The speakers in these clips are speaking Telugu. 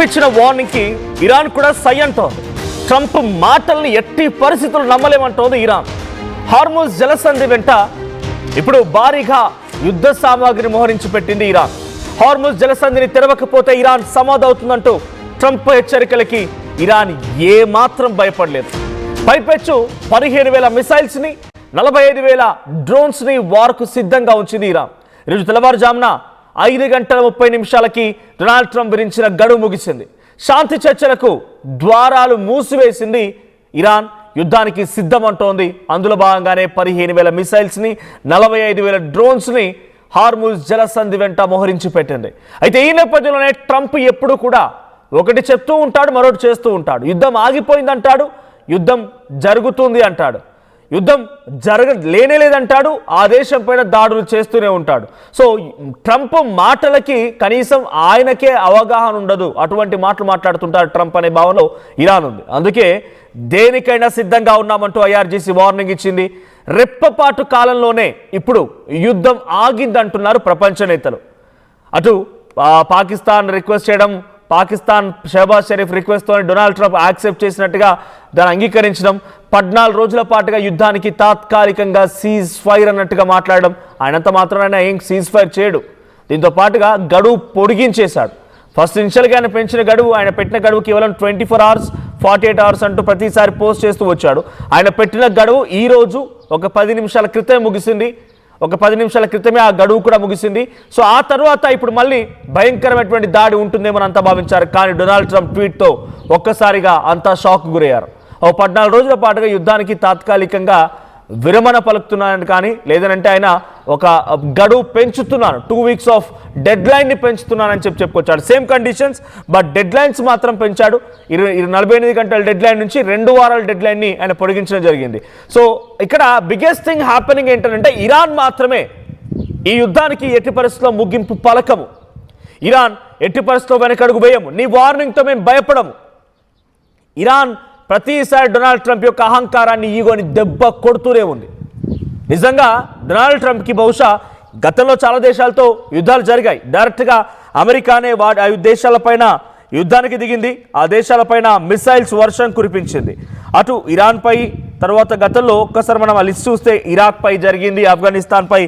ఇచ్చిన వార్నింగ్కి ఇరాన్ కూడా సై అంటోంది. ట్రంప్ మాటల్ని ఎట్టి పరిస్థితులు నమ్మలేమంటోంది ఇరాన్. హార్ముజ్ జలసంధి వెంట ఇప్పుడు భారీగా యుద్ధ సామాగ్రి మోహరించి పెట్టింది ఇరాన్. హార్ముజ్ జలసంధిని తెరవకపోతే ఇరాన్ సమాధవుతుందంటూ ట్రంప్ హెచ్చరికలకి ఇరాన్ ఏ మాత్రం భయపడలేదు. పైపెచ్చు 15,000 మిసైల్స్ని 45,000 డ్రోన్స్ని వార్కు సిద్ధంగా ఉంచింది ఇరాన్. ఈరోజు తెల్లవారుజామున 5:30 డొనాల్డ్ ట్రంప్ విధించిన గడువు ముగిసింది. శాంతి చర్చలకు ద్వారాలు మూసివేసింది ఇరాన్. యుద్ధానికి సిద్ధమంటోంది. అందులో భాగంగానే 15,000 మిసైల్స్ని 45,000 డ్రోన్స్ని హార్ముజ్ జలసంధి వెంట మోహరించి పెట్టింది. అయితే ఈ నేపథ్యంలోనే ట్రంప్ ఎప్పుడు కూడా ఒకటి చెప్తూ ఉంటాడు, మరొకటి చేస్తూ ఉంటాడు. యుద్ధం ఆగిపోయిందంటాడు, యుద్ధం జరుగుతుంది అంటాడు, యుద్ధం లేదంటాడు, ఆ దేశం పైన దాడులు చేస్తూనే ఉంటాడు. సో ట్రంప్ మాటలకి కనీసం ఆయనకే అవగాహన ఉండదు. అటువంటి మాటలు మాట్లాడుతుంటాడు ట్రంప్ అనే భావనలో ఇరాన్ ఉంది. అందుకే దేనికైనా సిద్ధంగా ఉన్నామంటూ ఐఆర్జీసీ వార్నింగ్ ఇచ్చింది. రెప్పపాటు కాలంలోనే ఇప్పుడు యుద్ధం ఆగిందంటున్నారు ప్రపంచ నేతలు. అటు పాకిస్తాన్ రిక్వెస్ట్ చేయడం, పాకిస్తాన్ షహబాజ్ షరీఫ్ రిక్వెస్ట్తో డొనాల్డ్ ట్రంప్ యాక్సెప్ట్ చేసినట్టుగా దాన్ని అంగీకరించడం, 14 రోజుల పాటుగా యుద్ధానికి తాత్కాలికంగా సీజ్ ఫైర్ అన్నట్టుగా మాట్లాడడం. ఆయనంత మాత్రమే ఏం సీజ్ ఫైర్ చేయడు. దీంతో పాటుగా గడువు పొడిగించేశాడు. ఫస్ట్ ఇనిషియల్గా ఆయన పెంచిన గడువు, ఆయన పెట్టిన గడువు కేవలం 24 అవర్స్ 48 అవర్స్ అంటూ ప్రతిసారి పోస్ట్ చేస్తూ వచ్చాడు. ఆయన పెట్టిన గడువు ఈరోజు ఒక 10 నిమిషాల క్రితం ముగిసింది. ఒక 10 నిమిషాల క్రితమే ఆ గడువు కూడా ముగిసింది. సో ఆ తర్వాత ఇప్పుడు మళ్ళీ భయంకరమైనటువంటి దాడి ఉంటుందేమో అంతా భావించారు. కానీ డొనాల్డ్ ట్రంప్ ట్వీట్తో ఒక్కసారిగా అంతా షాక్ గురయ్యారు. 14 రోజుల పాటుగా యుద్ధానికి తాత్కాలికంగా విరమణ పలుకుతున్నాను, కానీ లేదనంటే ఆయన ఒక గడువు పెంచుతున్నాను, 2 వీక్స్ ఆఫ్ డెడ్ లైన్ని పెంచుతున్నానని చెప్పుకొచ్చాడు. Same conditions, but dead lines మాత్రం పెంచాడు. 48 గంటల డెడ్ లైన్ నుంచి 2 వారాల డెడ్ లైన్ని ఆయన పొడిగించడం జరిగింది. సో ఇక్కడ బిగ్గెస్ట్ థింగ్ హ్యాపెనింగ్ ఏంటంటే ఇరాన్ మాత్రమే ఈ యుద్ధానికి ఎట్టి పరిస్థితుల్లో ముగింపు పలకము. ఇరాన్ ఎట్టి పరిస్థితుల్లో వెనకడుగు వేయము, నీ వార్నింగ్తో మేము భయపడము. ఇరాన్ ప్రతిసారి డొనాల్డ్ ట్రంప్ యొక్క అహంకారాన్ని, ఈగోని దెబ్బ కొడుతూనే ఉంది. నిజంగా డొనాల్డ్ ట్రంప్కి బహుశా గతంలో చాలా దేశాలతో యుద్ధాలు జరిగాయి. డైరెక్ట్గా అమెరికానే ఆ దేశాలపైన యుద్ధానికి దిగింది. ఆ దేశాలపైన మిసైల్స్ వర్షం కురిపించింది. అటు ఇరాన్పై, తర్వాత గతంలో ఒక్కసారి మనం ఆ లిస్ట్ చూస్తే ఇరాక్ పై జరిగింది, ఆఫ్ఘనిస్తాన్ పై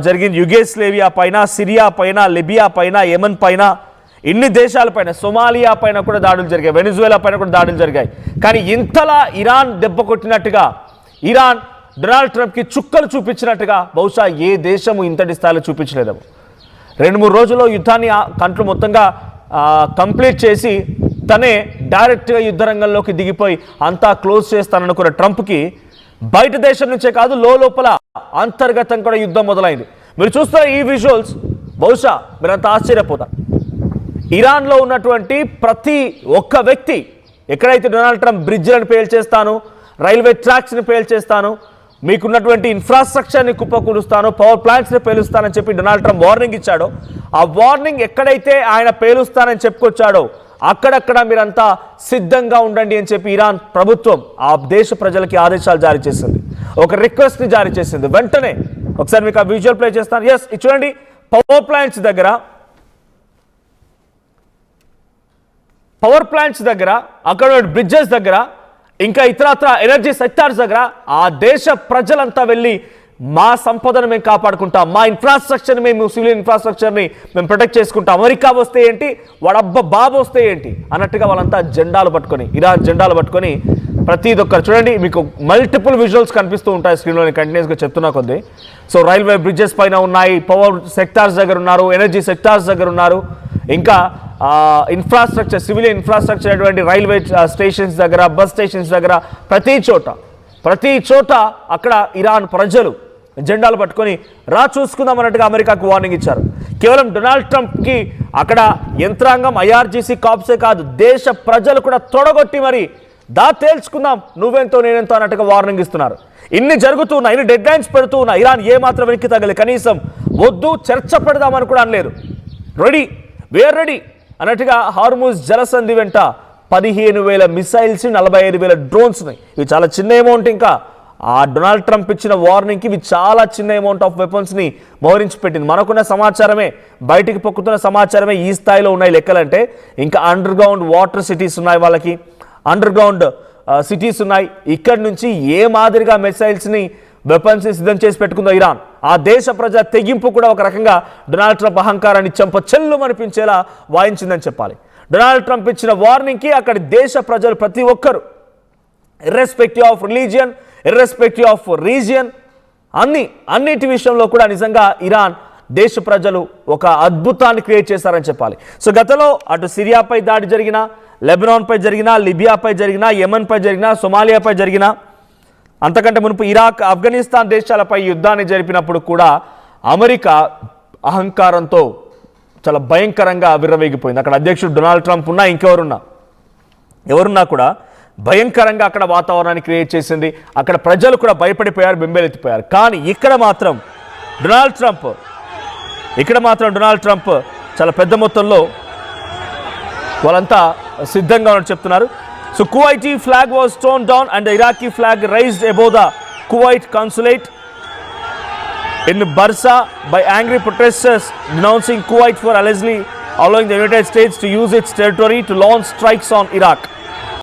జరిగింది, యుగోస్లేవియా పైన, సిరియా పైన, లిబియా పైన, యెమెన్ పైన, ఇన్ని దేశాలపైన, సోమాలియా పైన కూడా దాడులు జరిగాయి, వెనిజువేలా పైన కూడా దాడులు జరిగాయి. కానీ ఇంతలా ఇరాన్ దెబ్బ కొట్టినట్టుగా, ఇరాన్ డొనాల్డ్ ట్రంప్కి చుక్కలు చూపించినట్టుగా బహుశా ఏ దేశము ఇంతటి స్థాయిలో చూపించలేదేమో. 2-3 రోజుల్లో యుద్ధాన్ని కంట్లు మొత్తంగా కంప్లీట్ చేసి తనే డైరెక్ట్గా యుద్ధ రంగంలోకి దిగిపోయి అంతా క్లోజ్ చేస్తాననుకున్న ట్రంప్కి బయట దేశం నుంచే కాదు, లోపల అంతర్గతం కూడా యుద్ధం మొదలైంది. మీరు చూస్తున్న ఈ విజువల్స్ బహుశా మీరంతా ఆశ్చర్యపోతారు. ఇరాన్లో ఉన్నటువంటి ప్రతి ఒక్క వ్యక్తి, ఎక్కడైతే డొనాల్డ్ ట్రంప్ బ్రిడ్జ్లను పేల్చేస్తాను, రైల్వే ట్రాక్స్ని పేల్చేస్తాను, మీకున్నటువంటి ఇన్ఫ్రాస్ట్రక్చర్ని కుప్పకూలుస్తాను, పవర్ ప్లాంట్స్ని పేలుస్తానని చెప్పి డొనాల్డ్ ట్రంప్ వార్నింగ్ ఇచ్చాడో, ఆ వార్నింగ్ ఎక్కడైతే ఆయన పేలుస్తానని చెప్పుకొచ్చాడో అక్కడక్కడ మీరంతా సిద్ధంగా ఉండండి అని చెప్పి ఇరాన్ ప్రభుత్వం ఆ దేశ ప్రజలకి ఆదేశాలు జారీ చేసింది, ఒక రిక్వెస్ట్ని జారీ చేసింది. వెంటనే ఒకసారి మీకు ఆ విజువల్ ప్లే చేస్తాను. ఎస్, ఇది చూడండి. పవర్ ప్లాంట్స్ దగ్గర, అక్కడ బ్రిడ్జెస్ దగ్గర, ఇంకా ఇతరత్ర ఎనర్జీ సెక్టార్స్ దగ్గర ఆ దేశ ప్రజలంతా వెళ్ళి మా సంపదను మేము కాపాడుకుంటాం, మా ఇన్ఫ్రాస్ట్రక్చర్ని, మేము సివిల్ ఇన్ఫ్రాస్ట్రక్చర్ని మేము ప్రొటెక్ట్ చేసుకుంటాం, అమెరికా వస్తే ఏంటి, వాడబ్బ బాబు వస్తే ఏంటి అన్నట్టుగా వాళ్ళంతా జెండాలు పట్టుకొని, ఇరాన్ జెండాలు పట్టుకొని ప్రతి ఒక్కరు చూడండి. మీకు మల్టిపుల్ విజువల్స్ కనిపిస్తూ ఉంటాయి స్క్రీన్లో, కంటిన్యూస్గా చెప్తున్నా కొద్ది. సో రైల్వే బ్రిడ్జెస్ పైన ఉన్నాయి, పవర్ సెక్టార్స్ దగ్గర ఉన్నారు, ఎనర్జీ సెక్టార్స్ దగ్గర ఉన్నారు, ఇంకా ఇన్ఫ్రాస్ట్రక్చర్, సివిల్ ఇన్ఫ్రాస్ట్రక్చర్ అటువంటి రైల్వే స్టేషన్స్ దగ్గర, బస్ స్టేషన్స్ దగ్గర, ప్రతి చోట అక్కడ ఇరాన్ ప్రజలు జెండాలు పట్టుకొని రా చూసుకుందాం అన్నట్టుగా అమెరికాకు వార్నింగ్ ఇచ్చారు. కేవలం డొనాల్డ్ ట్రంప్కి అక్కడ యంత్రాంగం, ఐఆర్జీసీ కాప్సే కాదు, దేశ ప్రజలు కూడా తొడగొట్టి మరి తేల్చుకుందాం నువ్వెంతో నేనెంతో అన్నట్టుగా వార్నింగ్ ఇస్తున్నారు. ఇన్ని జరుగుతున్నా, ఇన్ని డెడ్ లైన్స్ పెడుతూ ఉన్నా, ఇరాన్ ఏమాత్రం వెనక్కి తగ్గలేదు. కనీసం వద్దు చర్చ పెడదామని కూడా అనలేదు. వేర్ రెడీ అన్నట్టుగా హార్ముజ్ జలసంధి వెంట 15,000 మిసైల్స్, 45,000 డ్రోన్స్ని, ఇవి చాలా చిన్న అమౌంట్. ఇంకా ఆ డొనాల్డ్ ట్రంప్ ఇచ్చిన వార్నింగ్కి ఇవి చాలా చిన్న అమౌంట్ ఆఫ్ వెపన్స్ని మోహరించి పెట్టింది. మనకున్న సమాచారమే, బయటికి పొక్కుతున్న సమాచారమే ఈ స్థాయిలో ఉన్నాయి లెక్కలంటే. ఇంకా అండర్ గ్రౌండ్ వాటర్ సిటీస్ ఉన్నాయి, వాళ్ళకి అండర్ గ్రౌండ్ సిటీస్ ఉన్నాయి. ఇక్కడి నుంచి ఏ మాదిరిగా మిసైల్స్ని వెపన్స్ని సిద్ధం చేసి పెట్టుకుందో ఇరాన్, ఆ దేశ ప్రజల తెగింపు కూడా ఒక రకంగా డొనాల్డ్ ట్రంప్ అహంకారాన్ని చెల్లు అనిపించేలా వాయించిందని చెప్పాలి. డొనాల్డ్ ట్రంప్ ఇచ్చిన వార్నింగ్కి అక్కడి దేశ ప్రజలు ప్రతి ఒక్కరు irrespective of religion, irrespective of region, అన్నిటి విషయంలో కూడా నిజంగా ఇరాన్ దేశ ప్రజలు ఒక అద్భుతాన్ని క్రియేట్ చేశారని చెప్పాలి. సో గతంలో అటు సిరియాపై దాడి జరిగిన, లెబనాన్పై జరిగిన, లిబియాపై జరిగిన, యెమెన్పై జరిగిన, సొమాలియాపై జరిగిన, అంతకంటే మునుపు ఇరాక్, ఆఫ్ఘనిస్తాన్ దేశాలపై యుద్ధాన్ని జరిపినప్పుడు కూడా అమెరికా అహంకారంతో చాలా భయంకరంగా విర్రవేగిపోయింది. అక్కడ అధ్యక్షుడు డొనాల్డ్ ట్రంప్ ఉన్నా, ఎవరున్నా కూడా భయంకరంగా అక్కడ వాతావరణాన్ని క్రియేట్ చేసింది. అక్కడ ప్రజలు కూడా భయపడిపోయారు, బెంబేలెత్తిపోయారు. కానీ ఇక్కడ మాత్రం డొనాల్డ్ ట్రంప్ చాలా పెద్ద మొత్తంలో వాళ్ళంతా సిద్ధంగా ఉన్నట్టు చెప్తున్నారు. So Kuwaiti flag was torn down and the Iraqi flag raised above the Kuwait consulate in Barsa by angry protesters denouncing Kuwait for allegedly allowing the United States to use its territory to launch strikes on Iraq.